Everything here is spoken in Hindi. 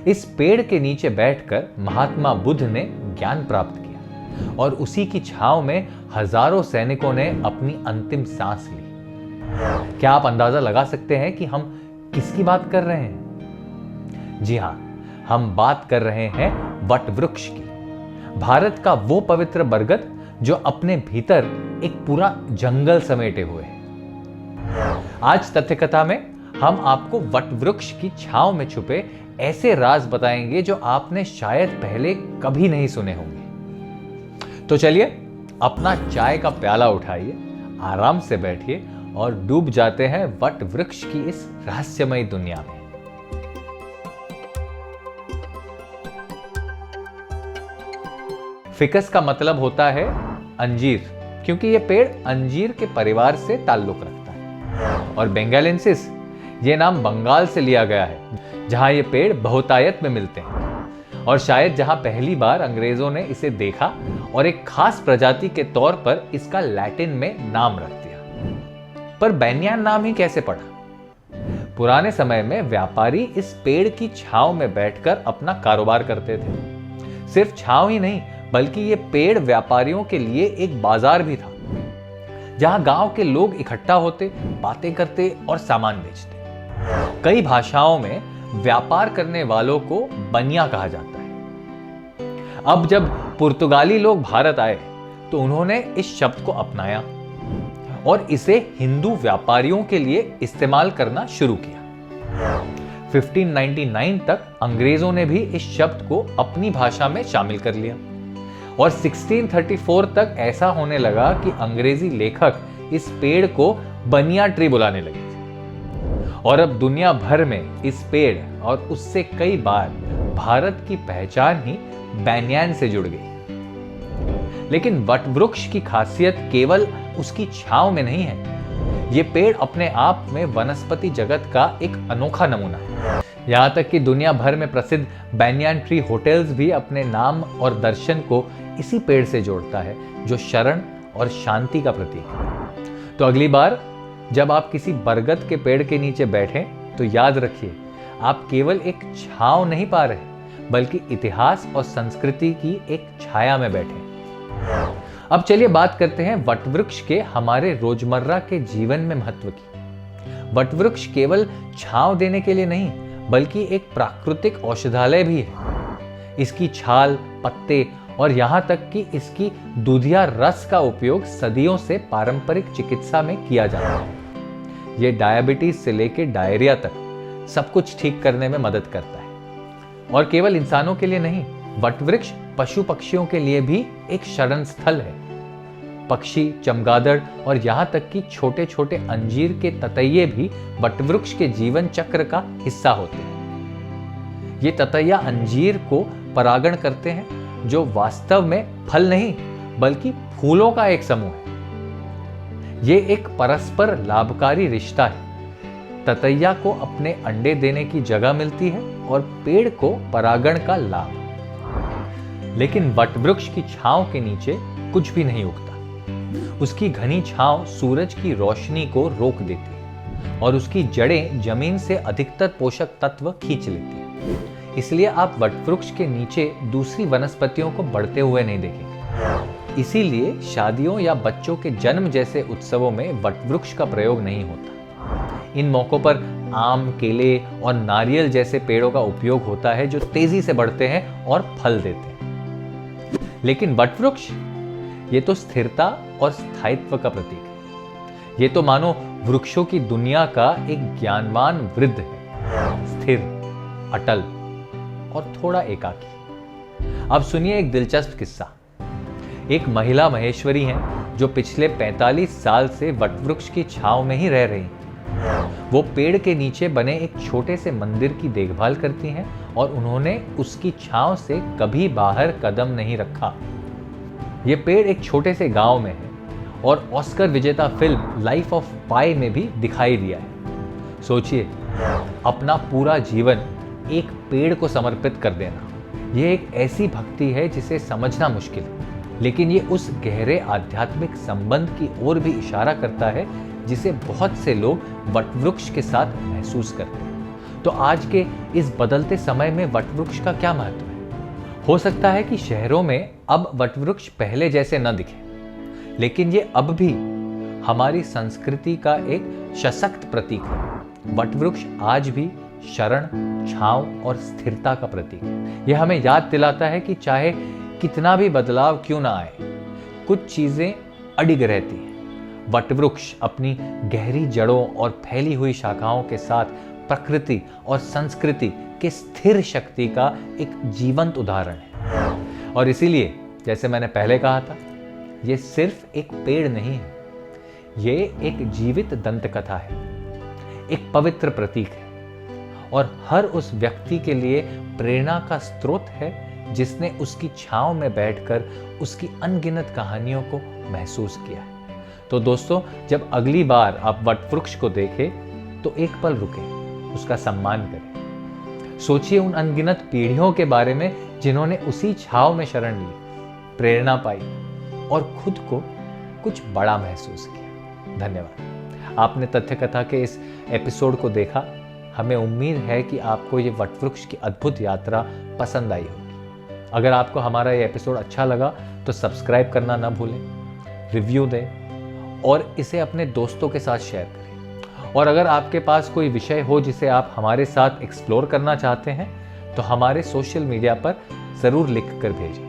इस पेड़ के नीचे बैठकर महात्मा बुद्ध ने ज्ञान प्राप्त किया और उसी की छांव में हजारों सैनिकों ने अपनी अंतिम सांस ली। क्या आप अंदाजा लगा सकते हैं कि हम किसकी बात कर रहे हैं? जी हां, हम बात कर रहे हैं वट वृक्ष की। भारत का वो पवित्र बरगद जो अपने भीतर एक पूरा जंगल समेटे हुए है। आज तथ्य कथा में हम आपको वट वृक्ष की छांव में छुपे ऐसे राज बताएंगे जो आपने शायद पहले कभी नहीं सुने होंगे। तो चलिए अपना चाय का प्याला उठाइए, आराम से बैठिए और डूब जाते हैं वट वृक्ष की इस रहस्यमयी दुनिया में। फिकस का मतलब होता है अंजीर, क्योंकि यह पेड़ अंजीर के परिवार से ताल्लुक रखता है। और बेंगालेंसिस ये नाम बंगाल से लिया गया है, जहां ये पेड़ बहुतायत में मिलते हैं और शायद जहां पहली बार अंग्रेजों ने इसे देखा और एक खास प्रजाति के तौर पर इसका लैटिन में नाम रख दिया। पर बैंयान नाम ही कैसे पड़ा? पुराने समय में व्यापारी इस पेड़ की छांव में बैठकर अपना कारोबार करते थे। सिर्फ छांव ही नहीं, बल्कि ये पेड़ व्यापारियों के लिए एक बाजार भी था, जहां गांव के लोग इकट्ठा होते, बातें करते और सामान बेचते। कई भाषाओं में व्यापार करने वालों को बनिया कहा जाता है। अब जब पुर्तगाली लोग भारत आए तो उन्होंने इस शब्द को अपनाया और इसे हिंदू व्यापारियों के लिए इस्तेमाल करना शुरू किया। 1599 तक अंग्रेजों ने भी इस शब्द को अपनी भाषा में शामिल कर लिया और 1634 तक ऐसा होने लगा कि अंग्रेजी लेखक इस पेड़ को बनिया ट्री बुलाने लगे थे। और अब दुनिया भर में इस पेड़ और उससे कई बार भारत की पहचान ही बैंयान से जुड़ गई। लेकिन वट वृक्ष की खासियत केवल उसकी छांव में नहीं है। ये पेड़ अपने आप में वनस्पति जगत का एक अनोखा नमूना है। यहां तक कि दुनिया भर में प्रसिद्ध बैंयान ट्री होटल्स भी अपने नाम और दर्शन को इसी पेड़ से जोड़ता है, जो शरण और शांति का प्रतीक है। तो अगली बार जब आप किसी बरगद के पेड़ के नीचे बैठें तो याद रखिए, आप केवल एक छांव नहीं पा रहे, बल्कि इतिहास और संस्कृति की एक छाया में बैठे। अब चलिए बात करते हैं वट वृक्ष के हमारे रोजमर्रा के जीवन में महत्व की। वट वृक्ष केवल छांव देने के लिए नहीं, बल्कि एक प्राकृतिक औषधालय भी है। इसकी छाल, पत्ते और यहां तक कि इसकी दूधिया रस का उपयोग सदियों से पारंपरिक चिकित्सा में किया जाता है। यह डायबिटीज से लेकर डायरिया तक सब कुछ ठीक करने में मदद करता है। और केवल इंसानों के लिए नहीं, वट वृक्ष पशु पक्षियों के लिए भी एक शरण स्थल है। पक्षी, चमगादड़ और यहां तक कि छोटे छोटे अंजीर के ततैये भी वट वृक्ष के जीवन चक्र का हिस्सा होते हैं। ये ततैया अंजीर को परागण करते हैं, जो वास्तव में फल नहीं बल्कि फूलों का एक समूह है। ये एक परस्पर लाभकारी रिश्ता है। ततैया को अपने अंडे देने की जगह मिलती है और पेड़ को परागण का लाभ। लेकिन वट वृक्ष की छांव के नीचे कुछ भी नहीं उगता। उसकी घनी छांव सूरज की रोशनी को रोक देती है और उसकी जड़ें जमीन से अधिकतर पोषक तत्व खींच लेती है। इसलिए आप वट वृक्ष के नीचे दूसरी वनस्पतियों को बढ़ते हुए नहीं देखेंगे। इसीलिए शादियों या बच्चों के जन्म जैसे उत्सवों में वट वृक्ष का प्रयोग नहीं होता। इन मौकों पर आम, केले और नारियल जैसे पेड़ों का उपयोग होता है, जो तेजी से बढ़ते हैं और फल देते हैं। लेकिन वट वृक्ष ये तो स्थिरता और स्थायित्व का प्रतीक है। ये तो मानो वृक्षों की दुनिया का एक ज्ञानवान वृद्ध है, स्थिर, अटल और थोड़ा एकाकी। अब सुनिए एक दिलचस्प किस्सा। एक महिला महेश्वरी हैं जो पिछले 45 साल से वट वृक्ष की छांव में ही रह रही हैं। वो पेड़ के नीचे बने एक छोटे से मंदिर की देखभाल करती हैं और उन्होंने उसकी छांव से कभी बाहर कदम नहीं रखा। ये पेड़ एक छोटे से गांव में है और ऑस्कर विजेता फिल्म लाइफ ऑफ पाई में भी दिखाई दिया है। सोचिए, अपना पूरा जीवन एक पेड़ को समर्पित कर देना। यह एक ऐसी भक्ति है जिसे समझना मुश्किल है, लेकिन ये उस गहरे आध्यात्मिक संबंध की ओर भी इशारा करता है जिसे बहुत से लोग वट वृक्ष के साथ महसूस करते हैं। तो आज के इस बदलते समय में वटवृक्ष का क्या महत्व है? हो सकता है कि शहरों में अब वटवृक्ष पहले जैसे न दिखे, लेकिन ये अब भी हमारी संस्कृति का एक सशक्त प्रतीक है। वटवृक्ष आज भी शरण, छांव और स्थिरता का प्रतीक है। यह हमें याद दिलाता है कि चाहे कितना भी बदलाव क्यों ना आए, कुछ चीजें अडिग रहती हैं। वटवृक्ष अपनी गहरी जड़ों और फैली हुई शाखाओं के साथ प्रकृति और संस्कृति के स्थिर शक्ति का एक जीवंत उदाहरण है। और इसीलिए जैसे मैंने पहले कहा था, ये सिर्फ एक पेड़ नहीं है, ये एक जीवित दंतकथा है, एक पवित्र प्रतीक है और हर उस व्यक्ति के लिए प्रेरणा का स्रोत है जिसने उसकी छांव में बैठकर उसकी अनगिनत कहानियों को महसूस किया है। तो दोस्तों, जब अगली बार आप वटवृक्ष को देखें तो एक पल रुकें, उसका सम्मान करें। सोचिए उन अनगिनत पीढ़ियों के बारे में जिन्होंने उसी छांव में शरण ली, प्रेरणा पाई और खुद को कुछ बड़ा महसूस किया। धन्यवाद। आपने तथ्य कथा के इस एपिसोड को देखा। हमें उम्मीद है कि आपको ये वटवृक्ष की अद्भुत यात्रा पसंद आई होगी। अगर आपको हमारा ये एपिसोड अच्छा लगा तो सब्सक्राइब करना ना भूलें, रिव्यू दें और इसे अपने दोस्तों के साथ शेयर करें। और अगर आपके पास कोई विषय हो जिसे आप हमारे साथ एक्सप्लोर करना चाहते हैं तो हमारे सोशल मीडिया पर ज़रूर लिख कर भेजें।